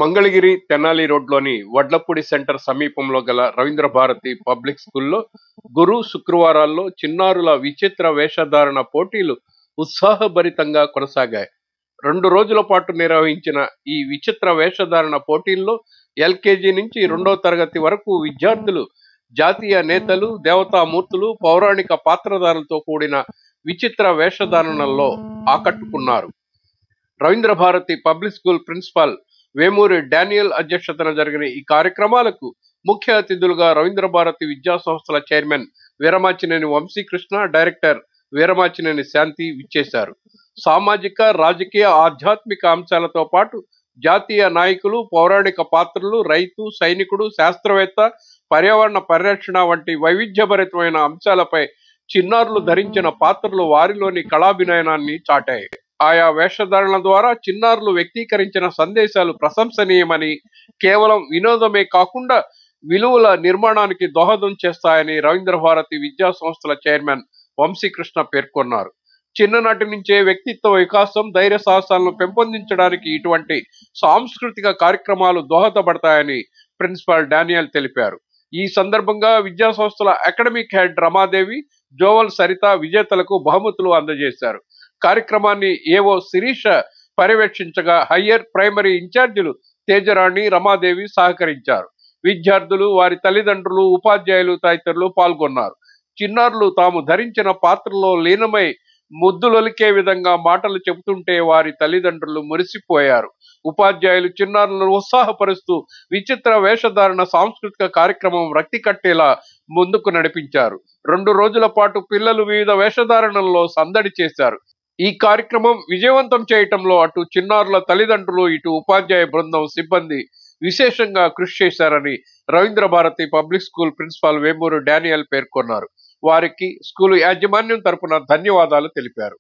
మంగళగిరి తెనాలి రోడ్లోని వడ్లపూడి సెంటర్ సమీపంలో గల రవీంద్ర భారతి పబ్లిక్ స్కూల్లో గురు శుక్రవారాల్లో చిన్నారుల విచిత్ర వేషధారణ పోటీలు ఉత్సాహభరితంగా కొనసాగాయి. 2 రోజుల పాటు నిర్వహించిన ఈ విచిత్ర వేషధారణ పోటీల్లో ఎల్కేజీ నుంచి 2వ తరగతి వరకు విద్యార్థులు జాతీయ నేతలు, దేవతామూర్తులు, పౌరాణిక పాత్రధారులతో కూడిన విచిత్ర వేషధారణల్లో ఆకట్టుకున్నారు. Ravindra Bharati public school principal Vemuri Daniel అధ్యక్షతన జరిగిన ఈ కార్యక్రమాలకు ముఖ్య అతిథులుగా రవీంద్ర భారతి విద్యా సంస్థల చైర్మన్ వీరమాచినేని వంశీకృష్ణ, డైరెక్టర్ వీరమాచినేని శాంతి విచ్చేశారు. సామాజిక, రాజకీయ, ఆధ్యాత్మిక అంశాలతో పాటు జాతీయ నాయకులు, పౌరాణిక పాత్రలు, రైతు, సైనికుడు, శాస్త్రవేత్త, పర్యావరణ పరిరక్షణ వంటి వైవిధ్యభరితమైన అంశాలపై చిన్నారులు ధరించిన పాత్రలు వారిలోని కళాభినయనాన్ని చాటాయి. ఆయా వేషధారణల ద్వారా చిన్నారులు వ్యక్తీకరించిన సందేశాలు ప్రశంసనీయమని, కేవలం వినోదమే కాకుండా విలువల నిర్మాణానికి దోహదం చేస్తాయని రవీంద్ర భారతి విద్యా సంస్థల చైర్మన్ వంశీకృష్ణ పేర్కొన్నారు. చిన్ననాటి నుంచే వ్యక్తిత్వ వికాసం, ధైర్య సాహసాలను పెంపొందించడానికి ఇటువంటి సాంస్కృతిక కార్యక్రమాలు దోహదపడతాయని ప్రిన్సిపాల్ డానియల్ తెలిపారు. ఈ సందర్భంగా విద్యా సంస్థల అకాడమిక్ హెడ్ రమాదేవి, జోవల్ సరిత విజేతలకు బహుమతులు అందజేశారు. కార్యక్రమాన్ని ఏవో శిరీష పర్యవేక్షించగా హయ్యర్ ప్రైమరీ ఇన్ఛార్జీలు తేజరాణి, రమాదేవి సహకరించారు. విద్యార్థులు, వారి తల్లిదండ్రులు, ఉపాధ్యాయులు తదితరులు పాల్గొన్నారు. చిన్నారులు తాము ధరించిన పాత్రలో లీనమై ముద్దులొలికే విధంగా మాటలు చెబుతుంటే వారి తల్లిదండ్రులు మురిసిపోయారు. ఉపాధ్యాయులు చిన్నారులను ఉత్సాహపరుస్తూ విచిత్ర వేషధారణ సాంస్కృతిక కార్యక్రమం రక్తి కట్టేలా ముందుకు నడిపించారు. 2 రోజుల పాటు పిల్లలు వివిధ వేషధారణల్లో సందడి చేశారు. ఈ కార్యక్రమం విజయవంతం చేయటంలో అటు చిన్నారుల తల్లిదండ్రులు, ఇటు ఉపాధ్యాయ బృందం, సిబ్బంది విశేషంగా కృషి చేశారని Ravindra Bharati public school principal Vemuru Daniel పేర్కొన్నారు. వారికి స్కూలు యాజమాన్యం తరపున ధన్యవాదాలు తెలిపారు.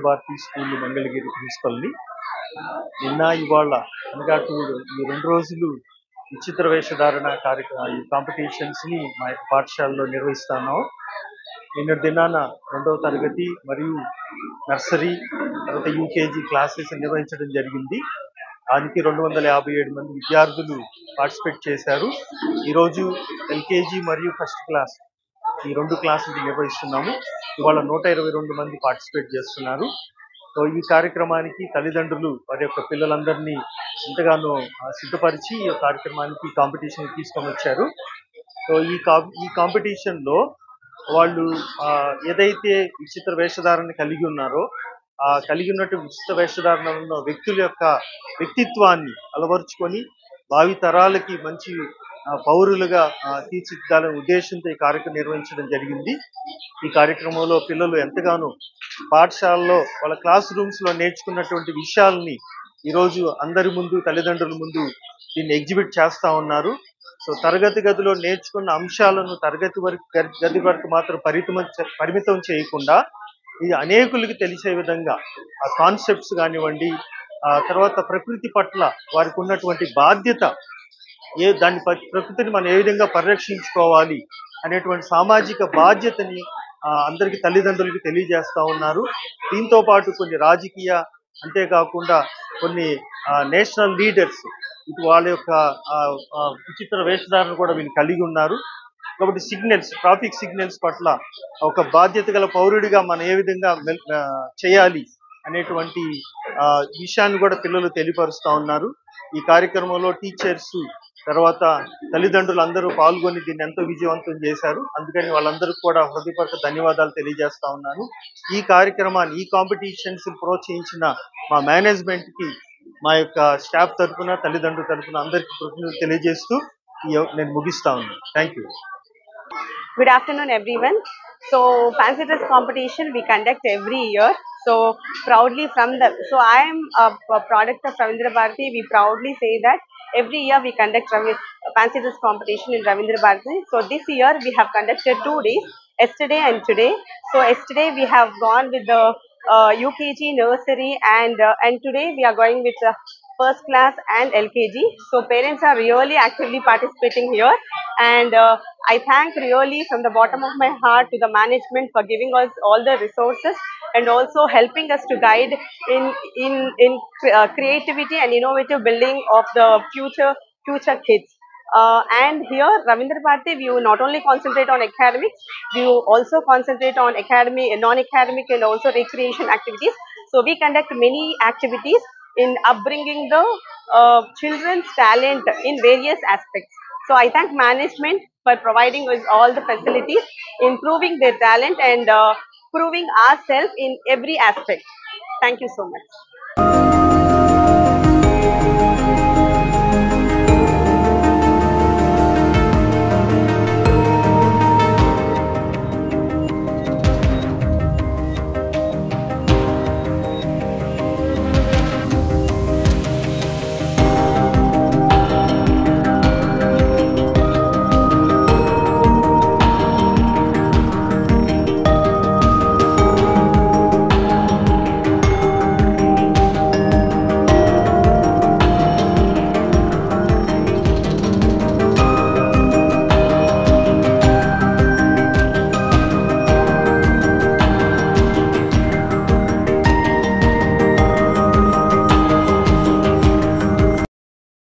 రవీంద్ర భారతి స్కూల్ మంగళగిరి ప్రిన్సిపల్ని. నిన్న ఇవాళ అనగా ఈ 2 రోజులు విచిత్ర వేషధారణ ఈ కాంపిటీషన్స్ని మా యొక్క పాఠశాలలో నిర్వహిస్తున్నాం. నిన్నటి దినాన 2వ తరగతి మరియు నర్సరీ తర్వాత యూకేజీ క్లాసెస్ నిర్వహించడం జరిగింది. దానికి 257 మంది విద్యార్థులు పార్టిసిపేట్ చేశారు. ఈరోజు ఎల్కేజీ మరియు ఫస్ట్ క్లాస్ ఈ 2 క్లాసులు నిర్వహిస్తున్నాము. ఇవాళ 122 మంది పార్టిసిపేట్ చేస్తున్నారు. సో ఈ కార్యక్రమానికి తల్లిదండ్రులు వారి యొక్క పిల్లలందరినీ ఎంతగానో సిద్ధపరిచి ఈ కార్యక్రమానికి కాంపిటీషన్ తీసుకొని వచ్చారు. సో ఈ కాంపిటీషన్లో వాళ్ళు ఏదైతే విచిత్ర వేషధారణ కలిగి ఉన్నారో కలిగి ఉన్నట్టు విచిత్ర వేషధారణ ఉన్న వ్యక్తుల యొక్క వ్యక్తిత్వాన్ని అలవరుచుకొని భావి తరాలకి మంచి పౌరులుగా తీర్చిదిద్దాలనే ఉద్దేశంతో ఈ కార్యక్రమం నిర్వహించడం జరిగింది. ఈ కార్యక్రమంలో పిల్లలు ఎంతగానో పాఠశాలలో వాళ్ళ క్లాస్ రూమ్స్లో నేర్చుకున్నటువంటి విషయాల్ని ఈరోజు అందరి ముందు తల్లిదండ్రుల ముందు దీన్ని ఎగ్జిబిట్ చేస్తూ ఉన్నారు. సో తరగతి గదిలో నేర్చుకున్న అంశాలను గది వరకు మాత్రం పరిమితం చేయకుండా ఇది అనేకులకి తెలిసే విధంగా ఆ కాన్సెప్ట్స్ కానివ్వండి, తర్వాత ప్రకృతి పట్ల వారికి ఉన్నటువంటి బాధ్యత, ప్రకృతిని మనం ఏ విధంగా పరిరక్షించుకోవాలి అనేటువంటి సామాజిక బాధ్యతని అందరికి తల్లిదండ్రులకి తెలియజేస్తూ ఉన్నారు. దీంతో పాటు కొన్ని రాజకీయ అంతేకాకుండా కొన్ని నేషనల్ లీడర్స్ ఇటు వాళ్ళ యొక్క విచిత్ర వేషధారణ కూడా వీళ్ళు కలిగి ఉన్నారు. కాబట్టి ట్రాఫిక్ సిగ్నల్స్ పట్ల ఒక బాధ్యత గల పౌరుడిగా మనం ఏ విధంగా చేయాలి అనేటువంటి విషయాన్ని కూడా పిల్లలు తెలియపరుస్తూ ఉన్నారు. ఈ కార్యక్రమంలో టీచర్స్ తర్వాత తల్లిదండ్రులు అందరూ పాల్గొని దీన్ని ఎంతో విజయవంతం చేశారు. అందుకని వాళ్ళందరికీ కూడా హృదయపూర్వక ధన్యవాదాలు తెలియజేస్తా ఉన్నాను. ఈ కార్యక్రమాన్ని ఈ కాంపిటీషన్స్ ప్రోత్సహించిన మా మేనేజ్మెంట్కి మా యొక్క స్టాఫ్ తరఫున తల్లిదండ్రుల తరఫున అందరికీ కృతజ్ఞతలు తెలియజేస్తూ నేను ముగిస్తా ఉన్నాను. Thank you. Good afternoon, everyone. So, fancy dress competition we conduct every year. So proudly I am a product of Ravindra Bharati. We proudly say that every year we conduct fancy dress competition in Ravindra Bharati. So this year we have conducted 2 days, yesterday and today. So yesterday we have gone with the UKG nursery and today we are going with first class and LKG. So parents are really actively participating here, and I thank really from the bottom of my heart to the management for giving us all the resources and also helping us to guide in creativity and innovative building of the future kids. And here Ravindra Bharati, we not only concentrate on academics, we also concentrate on non-academic and also recreation activities. So we conduct many activities in upbringing the children's talent in various aspects. So I thank management for providing us all the facilities, improving their talent and proving ourselves in every aspect. Thank you so much.